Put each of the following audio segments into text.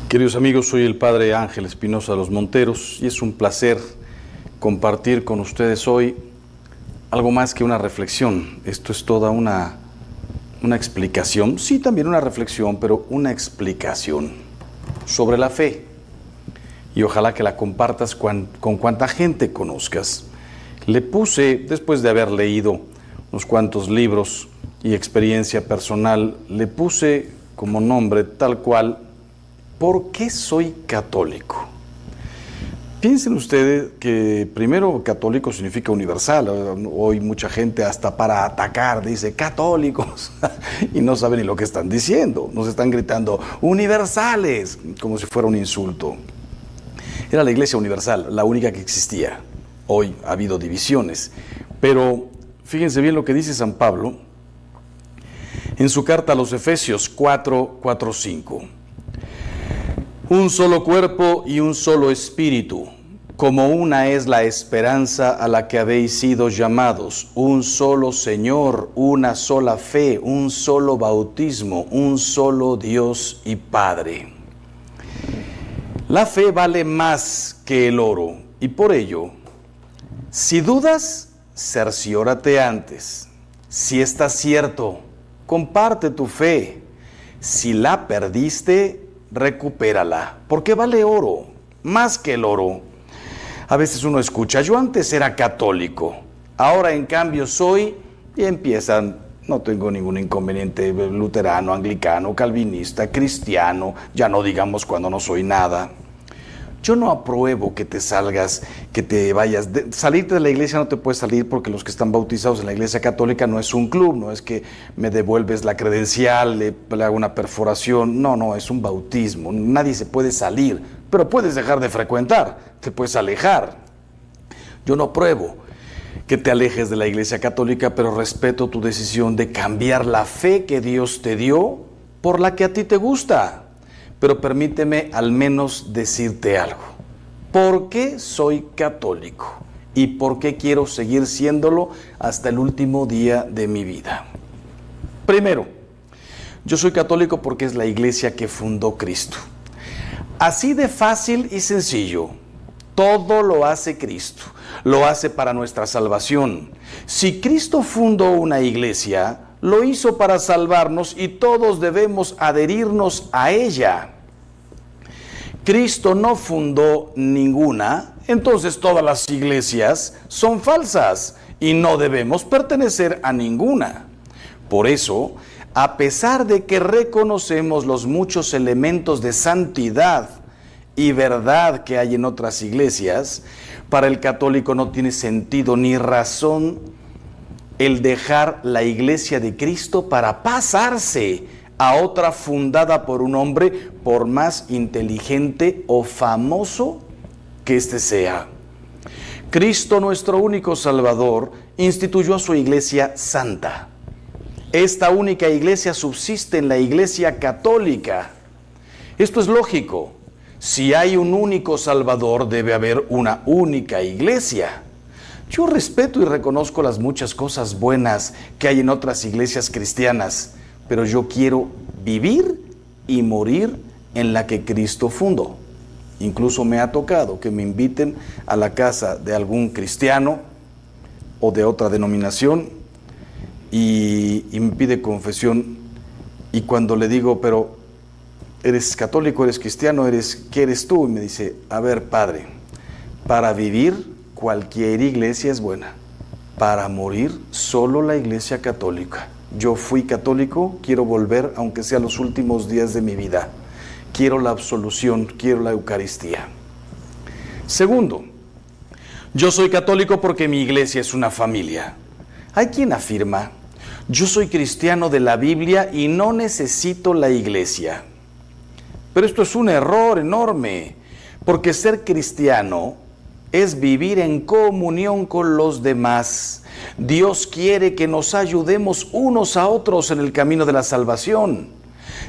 Queridos amigos, soy el Padre Ángel Espinosa de los Monteros y es un placer compartir con ustedes hoy algo más que una reflexión. Esto es toda una explicación, sí, también una reflexión, pero una explicación sobre la fe. Y ojalá que la compartas con cuanta gente conozcas. Le puse, después de haber leído unos cuantos libros y experiencia personal, le puse como nombre tal cual: ¿por qué soy católico? Piensen ustedes que primero católico significa universal. Hoy mucha gente hasta para atacar dice católicos y no saben ni lo que están diciendo. Nos están gritando universales como si fuera un insulto. Era la Iglesia universal, la única que existía. Hoy ha habido divisiones, pero fíjense bien lo que dice San Pablo en su carta a los Efesios 4:5. Un solo cuerpo y un solo espíritu, como una es la esperanza a la que habéis sido llamados, un solo Señor, una sola fe, un solo bautismo, un solo Dios y Padre. La fe vale más que el oro, y por ello, si dudas, cerciórate antes. Si está cierto, comparte tu fe. Si la perdiste, recupérala, porque vale oro, más que el oro. A veces uno escucha, yo antes era católico, ahora en cambio soy, y empiezan, no tengo ningún inconveniente, luterano, anglicano, calvinista, cristiano, ya no digamos cuando no soy nada. Yo no apruebo que te salgas, que te vayas. Salirte de la iglesia no te puedes salir porque los que están bautizados en la iglesia católica no es un club, no es que me devuelves la credencial, le hago una perforación. No, es un bautismo. Nadie se puede salir, pero puedes dejar de frecuentar, te puedes alejar. Yo no apruebo que te alejes de la iglesia católica, pero respeto tu decisión de cambiar la fe que Dios te dio por la que a ti te gusta. Pero permíteme al menos decirte algo. ¿Por qué soy católico? ¿Y por qué quiero seguir siéndolo hasta el último día de mi vida? Primero, yo soy católico porque es la iglesia que fundó Cristo. Así de fácil y sencillo. Todo lo hace Cristo. Lo hace para nuestra salvación. Si Cristo fundó una iglesia, lo hizo para salvarnos y todos debemos adherirnos a ella. Cristo no fundó ninguna, entonces todas las iglesias son falsas y no debemos pertenecer a ninguna. Por eso, a pesar de que reconocemos los muchos elementos de santidad y verdad que hay en otras iglesias, para el católico no tiene sentido ni razón el dejar la iglesia de Cristo para pasarse a otra fundada por un hombre, por más inteligente o famoso que éste sea. Cristo, nuestro único Salvador, instituyó a su iglesia santa. Esta única iglesia subsiste en la iglesia católica. Esto es lógico. Si hay un único Salvador, debe haber una única iglesia. Yo respeto y reconozco las muchas cosas buenas que hay en otras iglesias cristianas, pero yo quiero vivir y morir en la que Cristo fundó. Incluso me ha tocado que me inviten a la casa de algún cristiano o de otra denominación y me pide confesión, y cuando le digo, pero ¿eres católico, eres cristiano, qué eres tú? Y me dice, a ver, padre, para vivir cualquier iglesia es buena, para morir solo la iglesia católica. Yo fui católico, quiero volver, aunque sea los últimos días de mi vida. Quiero la absolución, quiero la Eucaristía. Segundo, yo soy católico porque mi iglesia es una familia. Hay quien afirma, yo soy cristiano de la Biblia y no necesito la iglesia. Pero esto es un error enorme, porque ser cristiano es vivir en comunión con los demás. Dios quiere que nos ayudemos unos a otros en el camino de la salvación.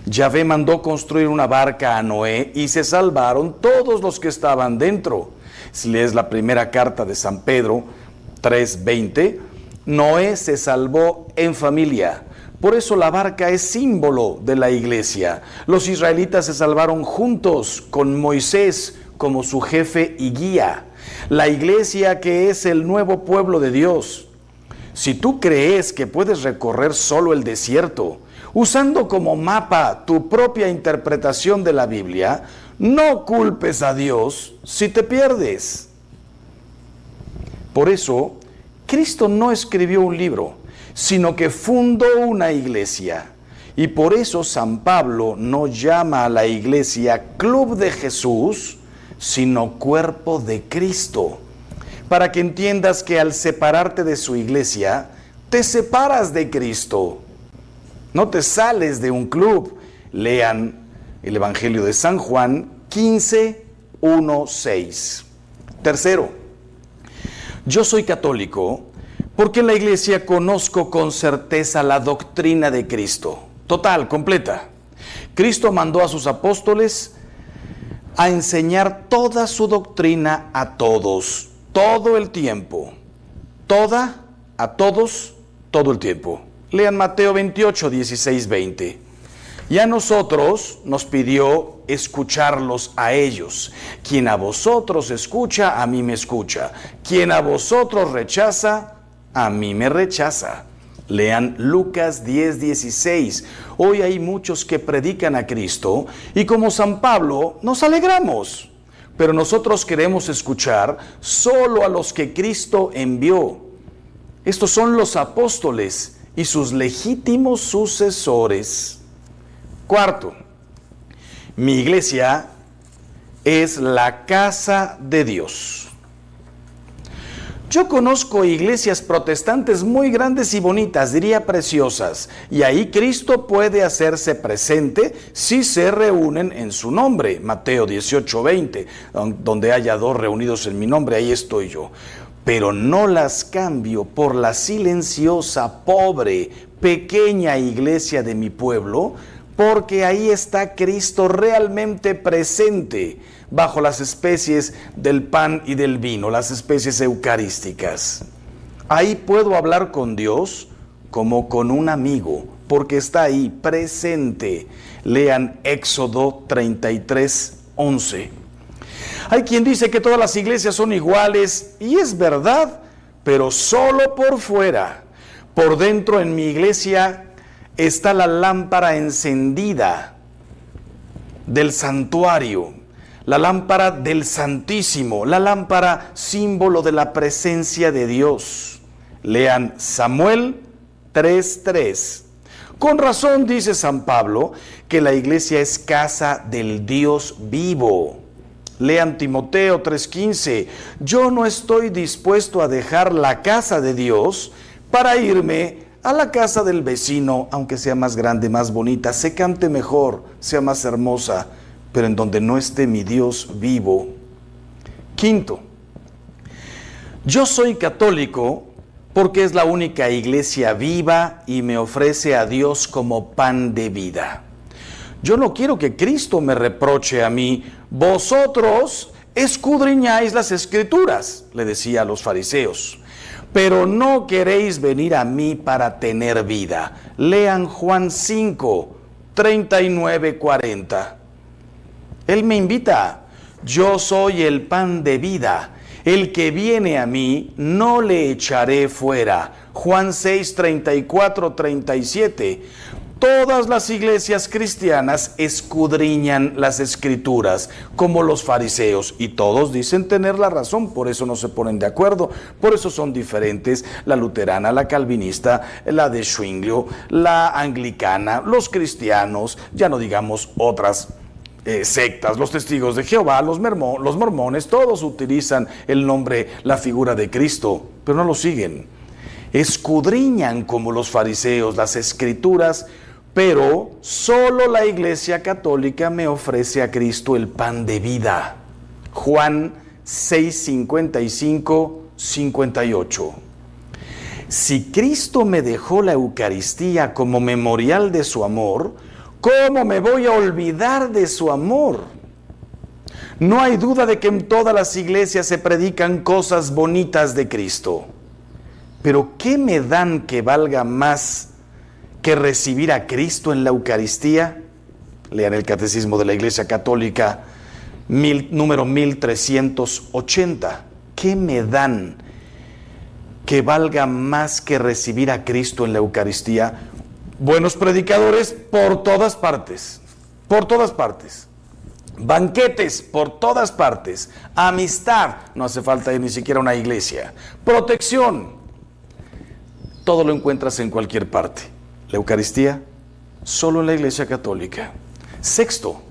Yahvé mandó construir una barca a Noé y se salvaron todos los que estaban dentro. Si lees la primera carta de San Pedro 3:20, Noé se salvó en familia. Por eso la barca es símbolo de la iglesia. Los israelitas se salvaron juntos con Moisés como su jefe y guía. La iglesia que es el nuevo pueblo de Dios. Si tú crees que puedes recorrer solo el desierto, usando como mapa tu propia interpretación de la Biblia, no culpes a Dios si te pierdes. Por eso, Cristo no escribió un libro, sino que fundó una iglesia. Y por eso San Pablo no llama a la iglesia Club de Jesús, sino Cuerpo de Cristo. Para que entiendas que al separarte de su iglesia, te separas de Cristo. No te sales de un club. Lean el Evangelio de San Juan 15, 1, 6. Tercero, yo soy católico porque en la iglesia conozco con certeza la doctrina de Cristo, total, completa. Cristo mandó a sus apóstoles a enseñar toda su doctrina a todos, todo el tiempo. Toda, a todos, todo el tiempo. Lean Mateo 28, 16, 20. Y a nosotros nos pidió escucharlos a ellos. Quien a vosotros escucha, a mí me escucha. Quien a vosotros rechaza, a mí me rechaza. Lean Lucas 10, 16. Hoy hay muchos que predican a Cristo y como San Pablo nos alegramos. Pero nosotros queremos escuchar solo a los que Cristo envió. Estos son los apóstoles y sus legítimos sucesores. Cuarto, mi iglesia es la casa de Dios. Yo conozco iglesias protestantes muy grandes y bonitas, diría preciosas, y ahí Cristo puede hacerse presente si se reúnen en su nombre. Mateo 18, 20, donde haya dos reunidos en mi nombre, ahí estoy yo. Pero no las cambio por la silenciosa, pobre, pequeña iglesia de mi pueblo, porque ahí está Cristo realmente presente bajo las especies del pan y del vino, las especies eucarísticas. Ahí puedo hablar con Dios como con un amigo, porque está ahí presente. Lean Éxodo 33, 11. Hay quien dice que todas las iglesias son iguales, y es verdad, pero solo por fuera. Por dentro en mi iglesia está la lámpara encendida del santuario, la lámpara del Santísimo, la lámpara símbolo de la presencia de Dios. Lean Samuel 3:3. Con razón dice San Pablo que la iglesia es casa del Dios vivo. Lean Timoteo 3:15. Yo no estoy dispuesto a dejar la casa de Dios para irme a la casa del vecino, aunque sea más grande, más bonita, se cante mejor, sea más hermosa, pero en donde no esté mi Dios vivo. Quinto, yo soy católico porque es la única iglesia viva y me ofrece a Dios como pan de vida. Yo no quiero que Cristo me reproche a mí. Vosotros escudriñáis las Escrituras, le decía a los fariseos, pero no queréis venir a mí para tener vida. Lean Juan 5, 39, 40. Él me invita. Yo soy el pan de vida. El que viene a mí, no le echaré fuera. Juan 6, 34, 37. Todas las iglesias cristianas escudriñan las Escrituras, como los fariseos, y todos dicen tener la razón, por eso no se ponen de acuerdo, por eso son diferentes, la luterana, la calvinista, la de Zwinglio, la anglicana, los cristianos, ya no digamos otras sectas, los testigos de Jehová, los mormones, todos utilizan el nombre, la figura de Cristo, pero no lo siguen. Escudriñan como los fariseos las Escrituras, pero solo la Iglesia Católica me ofrece a Cristo el pan de vida. Juan 6, 55, 58. Si Cristo me dejó la Eucaristía como memorial de su amor, ¿cómo me voy a olvidar de su amor? No hay duda de que en todas las iglesias se predican cosas bonitas de Cristo. Pero ¿qué me dan que valga más que recibir a Cristo en la Eucaristía? Lean el Catecismo de la Iglesia Católica, número 1380. ¿Qué me dan que valga más que recibir a Cristo en la Eucaristía? Buenos predicadores por todas partes, por todas partes. Banquetes por todas partes. Amistad, no hace falta ir ni siquiera a una iglesia. Protección, todo lo encuentras en cualquier parte. La Eucaristía, solo en la Iglesia Católica. Sexto,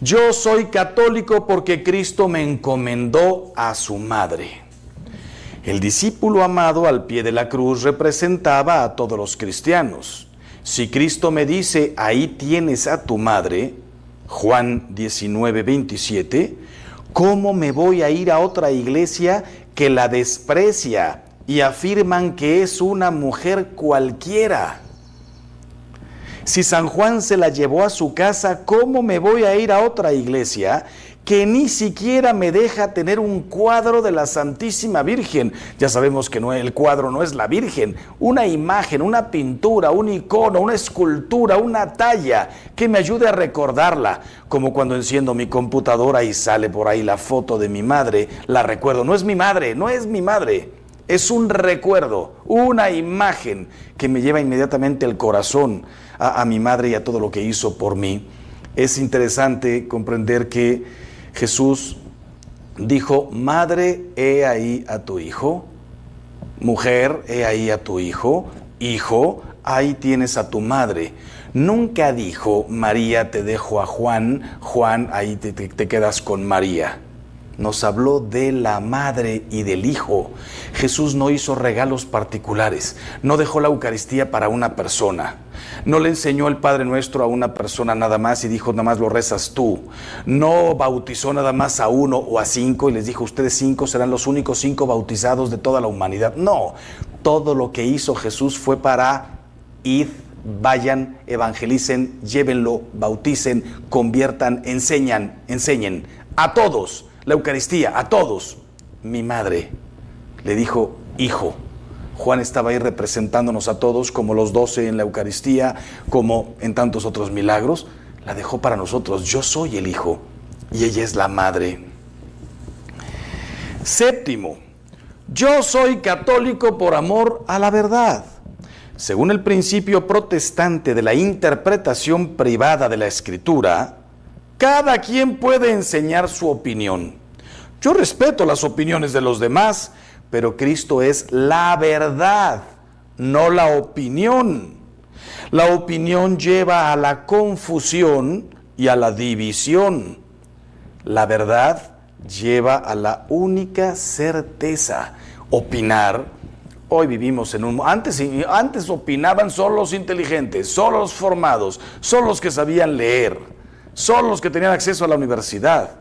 yo soy católico porque Cristo me encomendó a su madre. El discípulo amado al pie de la cruz representaba a todos los cristianos. Si Cristo me dice, ahí tienes a tu madre, Juan 19:27, ¿cómo me voy a ir a otra iglesia que la desprecia y afirman que es una mujer cualquiera? Si San Juan se la llevó a su casa, ¿cómo me voy a ir a otra iglesia que ni siquiera me deja tener un cuadro de la Santísima Virgen? Ya sabemos que el cuadro no es la Virgen, una imagen, una pintura, un icono, una escultura, una talla que me ayude a recordarla, como cuando enciendo mi computadora y sale por ahí la foto de mi madre, la recuerdo. No es mi madre, no es mi madre, es un recuerdo, una imagen que me lleva inmediatamente el corazón a mi madre y a todo lo que hizo por mí. Es interesante comprender que Jesús dijo, madre, he ahí a tu hijo, mujer, he ahí a tu hijo, hijo, ahí tienes a tu madre. Nunca dijo, María, te dejo a Juan, Juan, ahí te quedas con María. Nos habló de la madre y del hijo. Jesús no hizo regalos particulares, no dejó la Eucaristía para una persona. No le enseñó el Padre Nuestro a una persona nada más y dijo, nada más lo rezas tú. No bautizó nada más a 1 o a 5 y les dijo, ustedes 5 serán los únicos 5 bautizados de toda la humanidad. No, todo lo que hizo Jesús fue para id, vayan, evangelicen, llévenlo, bauticen, conviertan, enseñen a todos la Eucaristía, a todos. Mi madre le dijo, hijo. Juan estaba ahí representándonos a todos, como los 12 en la Eucaristía, como en tantos otros milagros. La dejó para nosotros. Yo soy el hijo y ella es la madre. Séptimo, yo soy católico por amor a la verdad. Según el principio protestante de la interpretación privada de la Escritura, cada quien puede enseñar su opinión. Yo respeto las opiniones de los demás, pero Cristo es la verdad, no la opinión. La opinión lleva a la confusión y a la división. La verdad lleva a la única certeza. Opinar, hoy vivimos en un... Antes opinaban solo los inteligentes, solo los formados, solo los que sabían leer, solo los que tenían acceso a la universidad.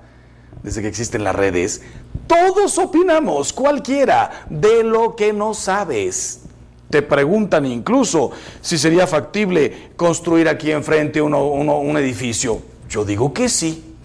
Desde que existen las redes, todos opinamos, cualquiera, de lo que no sabes. Te preguntan incluso si sería factible construir aquí enfrente un edificio. Yo digo que sí.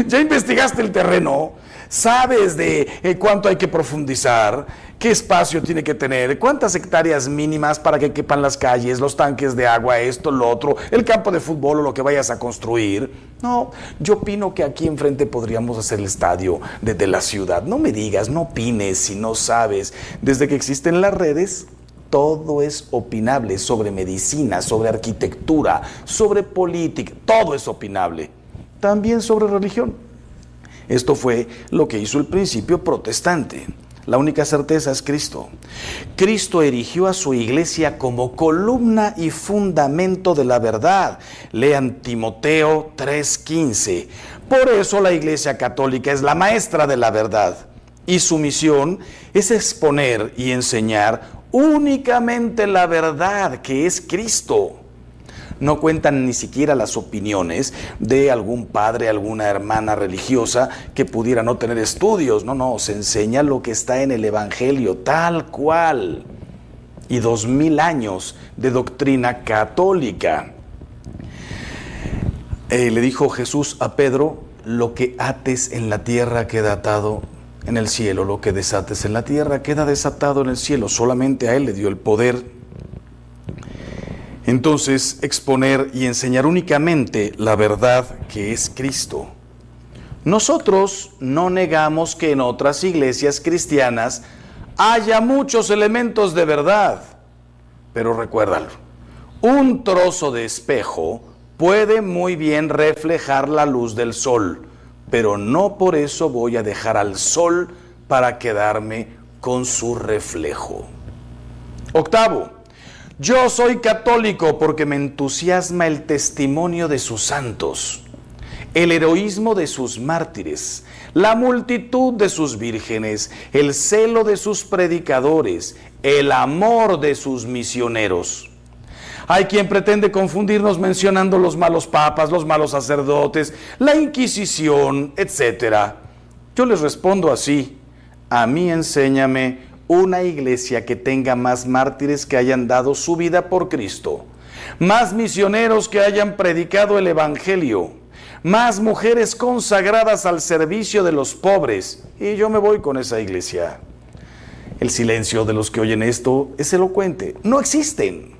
¿Ya investigaste el terreno? ¿Sabes de cuánto hay que profundizar? ¿Qué espacio tiene que tener? ¿Cuántas hectáreas mínimas para que quepan las calles, los tanques de agua, esto, lo otro, el campo de fútbol o lo que vayas a construir? No, yo opino que aquí enfrente podríamos hacer el estadio de la ciudad. No me digas, no opines si no sabes. Desde que existen las redes, todo es opinable, sobre medicina, sobre arquitectura, sobre política, todo es opinable. También sobre religión. Esto fue lo que hizo el principio protestante. La única certeza es Cristo. Cristo erigió a su iglesia como columna y fundamento de la verdad. Lean Timoteo 3:15. Por eso la Iglesia Católica es la maestra de la verdad. Y su misión es exponer y enseñar únicamente la verdad, que es Cristo. No cuentan ni siquiera las opiniones de algún padre, alguna hermana religiosa que pudiera no tener estudios. No, se enseña lo que está en el Evangelio, tal cual. Y 2000 años de doctrina católica. Le dijo Jesús a Pedro, lo que ates en la tierra queda atado en el cielo, lo que desates en la tierra queda desatado en el cielo. Solamente a él le dio el poder Entonces, exponer y enseñar únicamente la verdad que es Cristo. Nosotros no negamos que en otras iglesias cristianas haya muchos elementos de verdad, pero recuérdalo, un trozo de espejo puede muy bien reflejar la luz del sol, pero no por eso voy a dejar al sol para quedarme con su reflejo. Octavo, yo soy católico porque me entusiasma el testimonio de sus santos, el heroísmo de sus mártires, la multitud de sus vírgenes, el celo de sus predicadores, el amor de sus misioneros. Hay quien pretende confundirnos mencionando los malos papas, los malos sacerdotes, la Inquisición, etc. Yo les respondo así: a mí enséñame una iglesia que tenga más mártires que hayan dado su vida por Cristo, más misioneros que hayan predicado el Evangelio, más mujeres consagradas al servicio de los pobres, y yo me voy con esa iglesia. El silencio de los que oyen esto es elocuente. No existen.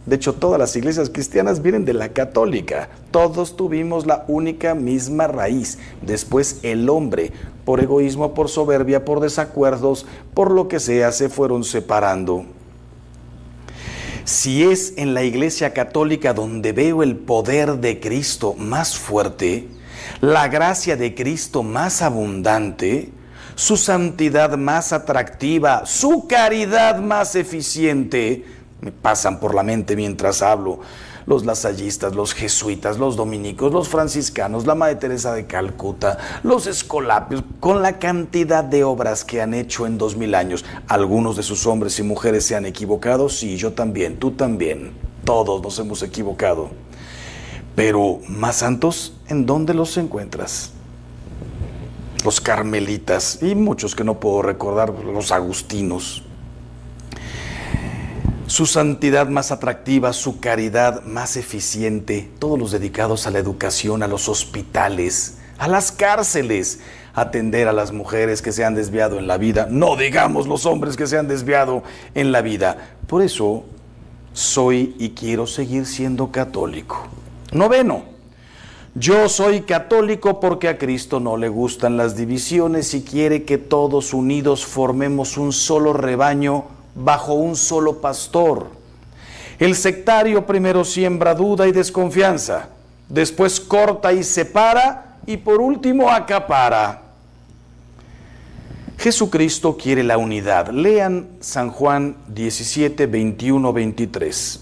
De hecho, todas las iglesias cristianas vienen de la católica. Todos tuvimos la única misma raíz. Después el hombre, por egoísmo, por soberbia, por desacuerdos, por lo que sea, se fueron separando. Si es en la iglesia católica donde veo el poder de Cristo más fuerte, la gracia de Cristo más abundante, su santidad más atractiva, su caridad más eficiente, me pasan por la mente mientras hablo los lasallistas, los jesuitas, los dominicos, los franciscanos, la Madre Teresa de Calcuta, los escolapios, con la cantidad de obras que han hecho en 2000 años. Algunos de sus hombres y mujeres se han equivocado, sí, yo también, tú también, todos nos hemos equivocado. Pero más santos, ¿en dónde los encuentras? Los carmelitas y muchos que no puedo recordar, los agustinos. Su santidad más atractiva, su caridad más eficiente, todos los dedicados a la educación, a los hospitales, a las cárceles, atender a las mujeres que se han desviado en la vida, no digamos los hombres que se han desviado en la vida. Por eso soy y quiero seguir siendo católico. Noveno, yo soy católico porque a Cristo no le gustan las divisiones y quiere que todos unidos formemos un solo rebaño bajo un solo pastor. El sectario primero siembra duda y desconfianza, después corta y separa y por último acapara. Jesucristo quiere la unidad. Lean San Juan 17, 21, 23.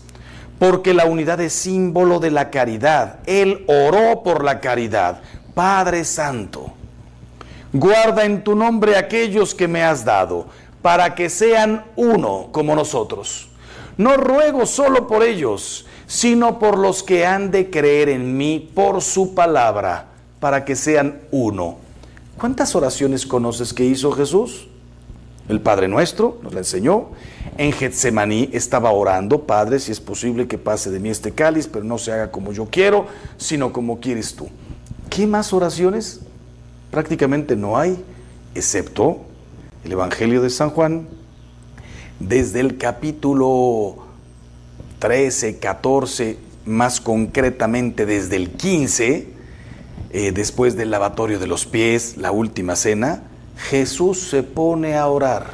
Porque la unidad es símbolo de la caridad. Él oró por la caridad. Padre Santo, guarda en tu nombre aquellos que me has dado, para que sean uno como nosotros. No ruego solo por ellos, sino por los que han de creer en mí por su palabra, para que sean uno. ¿Cuántas oraciones conoces que hizo Jesús? El Padre Nuestro nos la enseñó. En Getsemaní estaba orando: Padre, si es posible que pase de mí este cáliz, pero no se haga como yo quiero, sino como quieres tú. ¿Qué más oraciones? Prácticamente no hay, excepto el Evangelio de San Juan, desde el capítulo 13, 14, más concretamente desde el 15, después del lavatorio de los pies, la última cena, Jesús se pone a orar.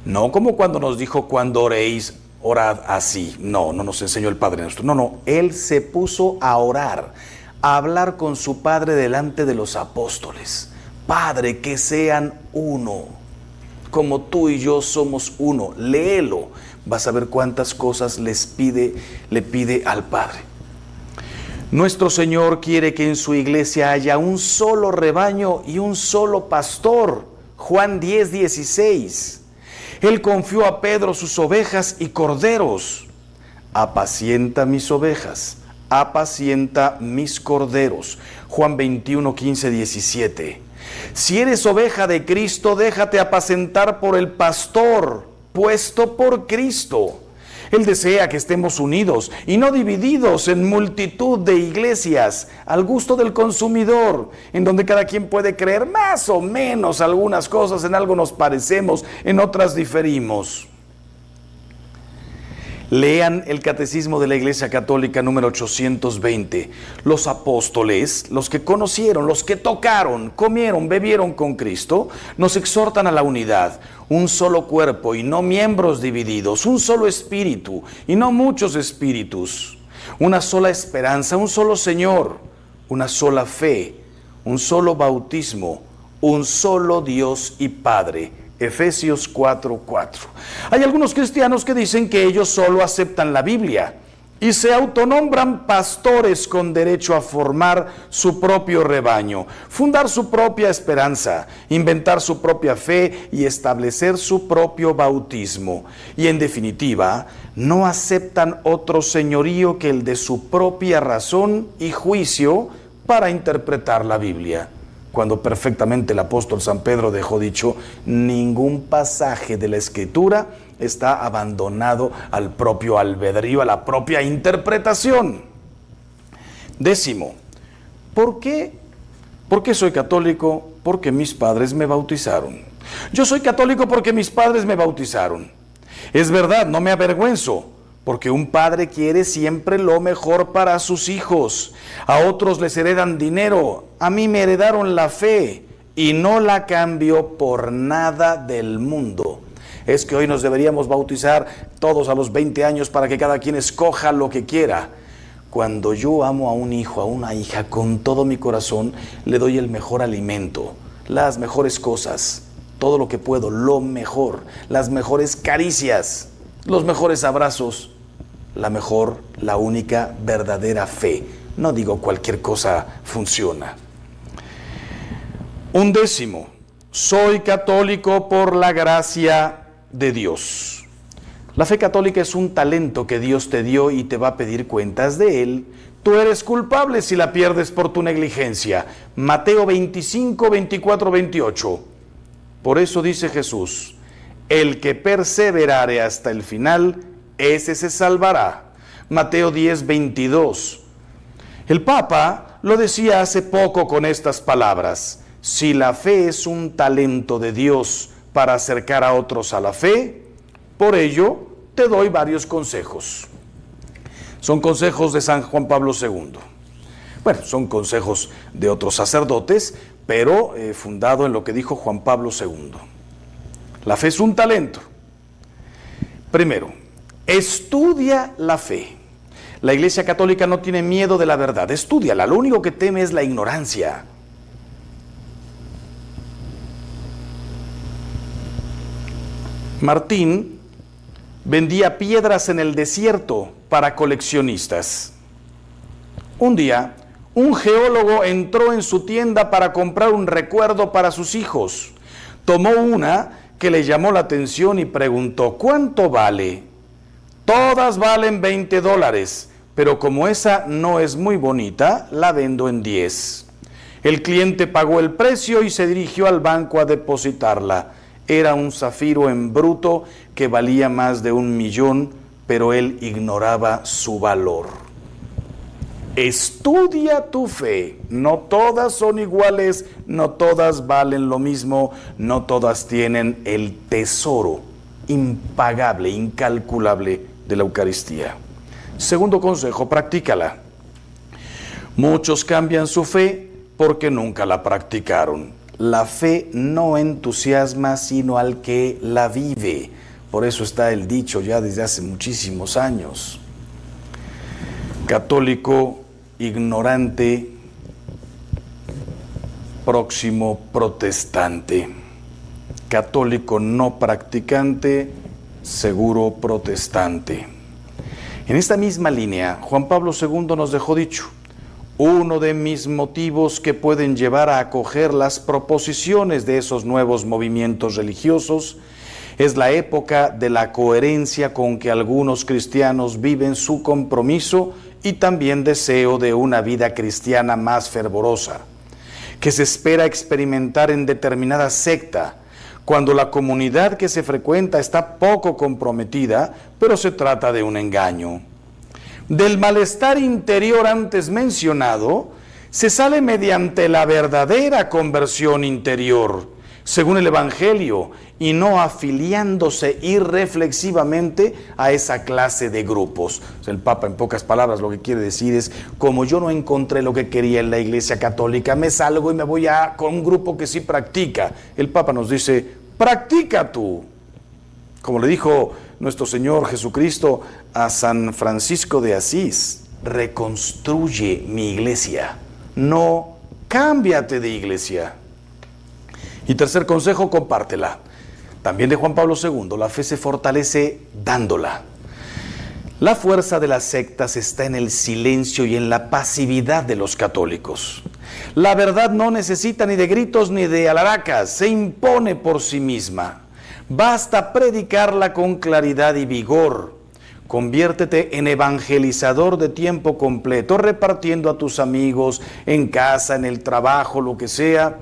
No como cuando nos dijo: cuando oréis, orad así. No nos enseñó el Padre Nuestro. No, Él se puso a orar, a hablar con su Padre delante de los apóstoles. Padre, que sean uno, como tú y yo somos uno. Léelo, vas a ver cuántas cosas le pide al Padre. Nuestro Señor quiere que en su iglesia haya un solo rebaño y un solo pastor. Juan 10, 16. Él confió a Pedro sus ovejas y corderos. Apacienta mis ovejas, apacienta mis corderos. Juan 21, 15, 17. Si eres oveja de Cristo, déjate apacentar por el pastor puesto por Cristo. Él desea que estemos unidos y no divididos en multitud de iglesias al gusto del consumidor, en donde cada quien puede creer más o menos algunas cosas. En algo nos parecemos, en otras diferimos. Lean el Catecismo de la Iglesia Católica número 820. Los apóstoles, los que conocieron, los que tocaron, comieron, bebieron con Cristo, nos exhortan a la unidad. Un solo cuerpo y no miembros divididos, un solo espíritu y no muchos espíritus, una sola esperanza, un solo Señor, una sola fe, un solo bautismo, un solo Dios y Padre. Efesios 4:4. Hay algunos cristianos que dicen que ellos solo aceptan la Biblia y se autonombran pastores con derecho a formar su propio rebaño, fundar su propia esperanza, inventar su propia fe y establecer su propio bautismo. Y en definitiva, no aceptan otro señorío que el de su propia razón y juicio para interpretar la Biblia. Cuando perfectamente el apóstol San Pedro dejó dicho, ningún pasaje de la Escritura está abandonado al propio albedrío, a la propia interpretación. 10. ¿Por qué soy católico? Porque mis padres me bautizaron. Yo soy católico porque mis padres me bautizaron. Es verdad, no me avergüenzo, porque un padre quiere siempre lo mejor para sus hijos. A otros les heredan dinero, a mí me heredaron la fe y no la cambio por nada del mundo. Es que hoy nos deberíamos bautizar todos a los 20 años para que cada quien escoja lo que quiera. Cuando yo amo a un hijo, a una hija, con todo mi corazón, le doy el mejor alimento, las mejores cosas, todo lo que puedo, lo mejor, las mejores caricias, los mejores abrazos, la única verdadera fe. No digo cualquier cosa funciona. 11. Soy católico por la gracia de Dios. La fe católica es un talento que Dios te dio y te va a pedir cuentas de él. Tú eres culpable si la pierdes por tu negligencia. Mateo 25, 24, 28. Por eso dice Jesús, el que perseverare hasta el final, ese se salvará. Mateo 10, 22. El Papa lo decía hace poco con estas palabras: si la fe es un talento de Dios para acercar a otros a la fe, por ello te doy varios consejos. Son consejos de San Juan Pablo II. Bueno, son consejos de otros sacerdotes, pero fundado en lo que dijo Juan Pablo II. La fe es un talento. Primero, estudia la fe. La Iglesia Católica no tiene miedo de la verdad, estúdiala, lo único que teme es la ignorancia. Martín vendía piedras en el desierto para coleccionistas. Un día, un geólogo entró en su tienda para comprar un recuerdo para sus hijos. Tomó una que le llamó la atención y preguntó, ¿cuánto vale? Todas valen $20, pero como esa no es muy bonita, la vendo en 10. El cliente pagó el precio y se dirigió al banco a depositarla. Era un zafiro en bruto que valía más de $1,000,000, pero él ignoraba su valor. Estudia tu fe. No todas son iguales, no todas valen lo mismo, no todas tienen el tesoro impagable, incalculable de la Eucaristía. Segundo consejo, practícala. Muchos cambian su fe porque nunca la practicaron. La fe no entusiasma sino al que la vive. Por eso está el dicho ya desde hace muchísimos años. Católico ignorante, próximo protestante. Católico no practicante, seguro protestante. En esta misma línea, Juan Pablo II nos dejó dicho: uno de mis motivos que pueden llevar a acoger las proposiciones de esos nuevos movimientos religiosos es la época de la coherencia con que algunos cristianos viven su compromiso y también deseo de una vida cristiana más fervorosa, que se espera experimentar en determinada secta, cuando la comunidad que se frecuenta está poco comprometida, pero se trata de un engaño. Del malestar interior antes mencionado, se sale mediante la verdadera conversión interior. según el Evangelio, y no afiliándose irreflexivamente a esa clase de grupos. O sea, el Papa, en pocas palabras, lo que quiere decir es, como yo no encontré lo que quería en la Iglesia Católica, me salgo y me voy con un grupo que sí practica. El Papa nos dice, practica tú. Como le dijo nuestro Señor Jesucristo a San Francisco de Asís, reconstruye mi iglesia, no cámbiate de iglesia. Y tercer consejo, compártela. También de Juan Pablo II, la fe se fortalece dándola. La fuerza de las sectas está en el silencio y en la pasividad de los católicos. La verdad no necesita ni de gritos ni de alharacas, se impone por sí misma. Basta predicarla con claridad y vigor. Conviértete en evangelizador de tiempo completo, repartiendo a tus amigos, en casa, en el trabajo, lo que sea,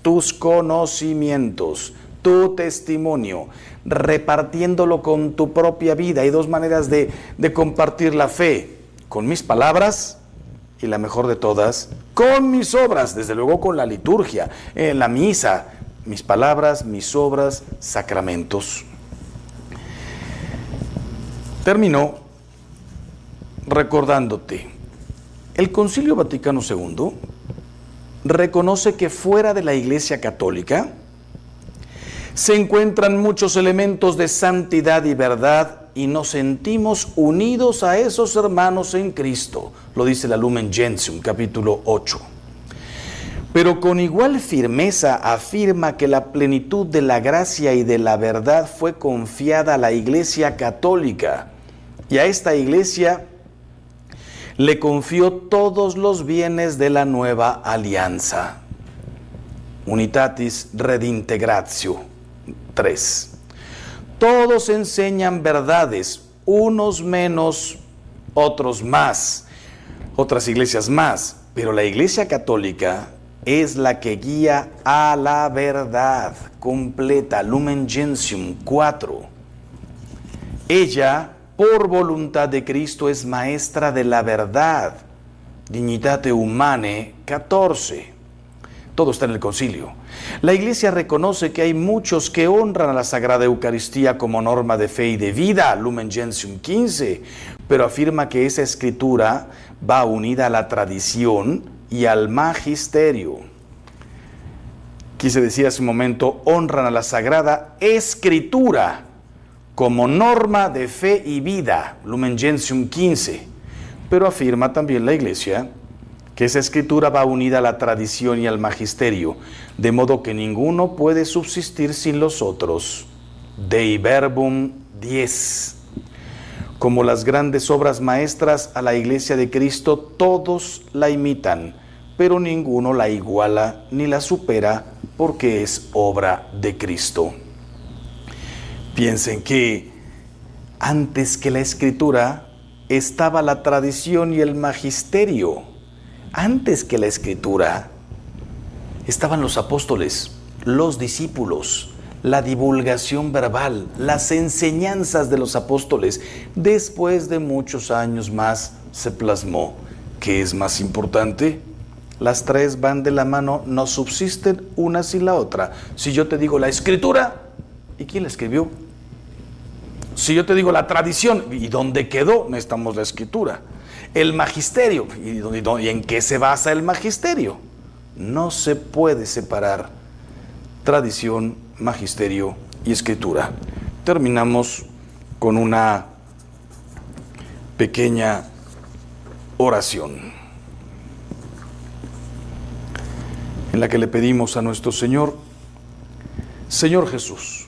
tus conocimientos, tu testimonio, repartiéndolo con tu propia vida. Hay dos maneras de compartir la fe: con mis palabras y, la mejor de todas, con mis obras, desde luego con la liturgia, en la misa, mis palabras, mis obras, sacramentos. Termino recordándote, el Concilio Vaticano II reconoce que fuera de la Iglesia Católica se encuentran muchos elementos de santidad y verdad y nos sentimos unidos a esos hermanos en Cristo, lo dice la Lumen Gentium, capítulo 8. Pero con igual firmeza afirma que la plenitud de la gracia y de la verdad fue confiada a la Iglesia Católica, y a esta Iglesia le confió todos los bienes de la nueva alianza. Unitatis Redintegratio 3. Todos enseñan verdades, unos menos, otros más, otras iglesias más, pero la Iglesia Católica es la que guía a la verdad completa. Lumen Gentium 4. Ella, por voluntad de Cristo, es maestra de la verdad. Dignitate Humanae 14. Todo está en el concilio. La Iglesia reconoce que hay muchos que honran a la Sagrada Eucaristía como norma de fe y de vida, Lumen Gentium 15, pero afirma que esa escritura va unida a la tradición y al magisterio. Quise decir hace un momento, honran a la Sagrada Escritura como norma de fe y vida, Lumen Gentium 15, pero afirma también la Iglesia que esa escritura va unida a la tradición y al magisterio, de modo que ninguno puede subsistir sin los otros. Dei Verbum 10. Como las grandes obras maestras a la Iglesia de Cristo, todos la imitan, pero ninguno la iguala ni la supera porque es obra de Cristo. Piensen que antes que la Escritura estaba la tradición y el magisterio. Antes que la Escritura estaban los apóstoles, los discípulos, la divulgación verbal, las enseñanzas de los apóstoles. Después de muchos años más se plasmó. ¿Qué es más importante? Las tres van de la mano, no subsisten una sin la otra. Si yo te digo la Escritura, ¿y quién la escribió? Si yo te digo la tradición, ¿y dónde quedó? Necesitamos la Escritura. El magisterio, ¿y en qué se basa el magisterio? No se puede separar tradición, magisterio y Escritura. Terminamos con una pequeña oración en la que le pedimos a nuestro Señor: Señor Jesús,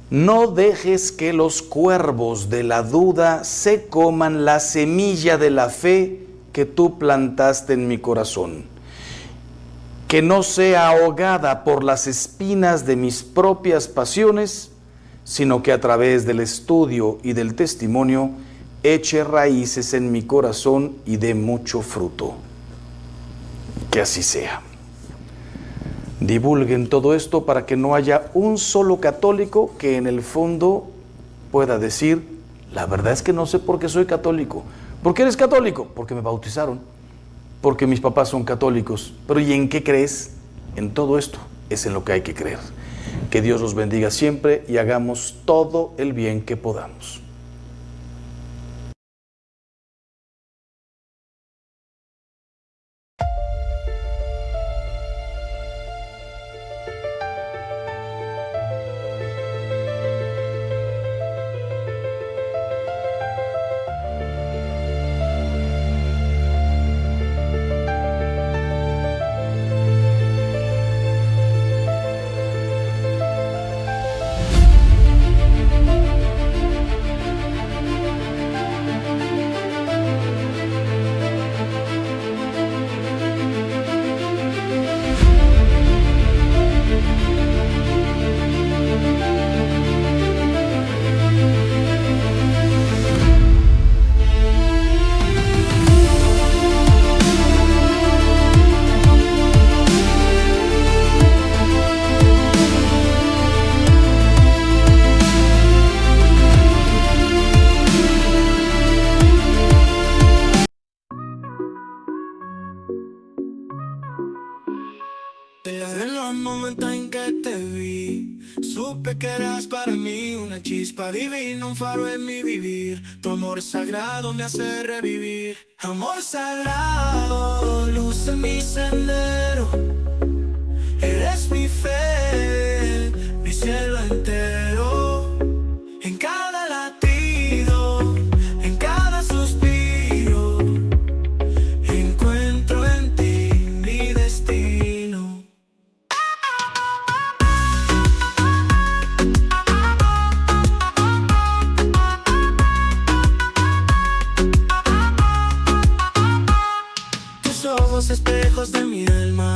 no dejes que los cuervos de la duda se coman la semilla de la fe que tú plantaste en mi corazón, que no sea ahogada por las espinas de mis propias pasiones, sino que a través del estudio y del testimonio eche raíces en mi corazón y dé mucho fruto. Que así sea. Divulguen todo esto para que no haya un solo católico que en el fondo pueda decir: la verdad es que no sé por qué soy católico. ¿Por qué eres católico? Porque me bautizaron, porque mis papás son católicos. Pero ¿y en qué crees? En todo esto es en lo que hay que creer. Que Dios los bendiga siempre y hagamos todo el bien que podamos. Desde los momentos en que te vi, supe que eras para mí una chispa divina, un faro en mi vivir. Tu amor sagrado me hace revivir. Amor sagrado, luz en mi sendero. Eres mi fe, mi cielo entero. En cada latido, en cada suspiro, encuentro en ti mi destino. Tus ojos espejos de mi alma,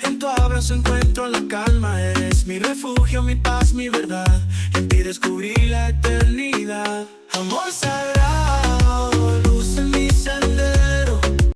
en tu abrazo encuentro la calma. Eres mi refugio, mi paz, mi verdad. En ti descubrí la eternidad. Amor sagrado.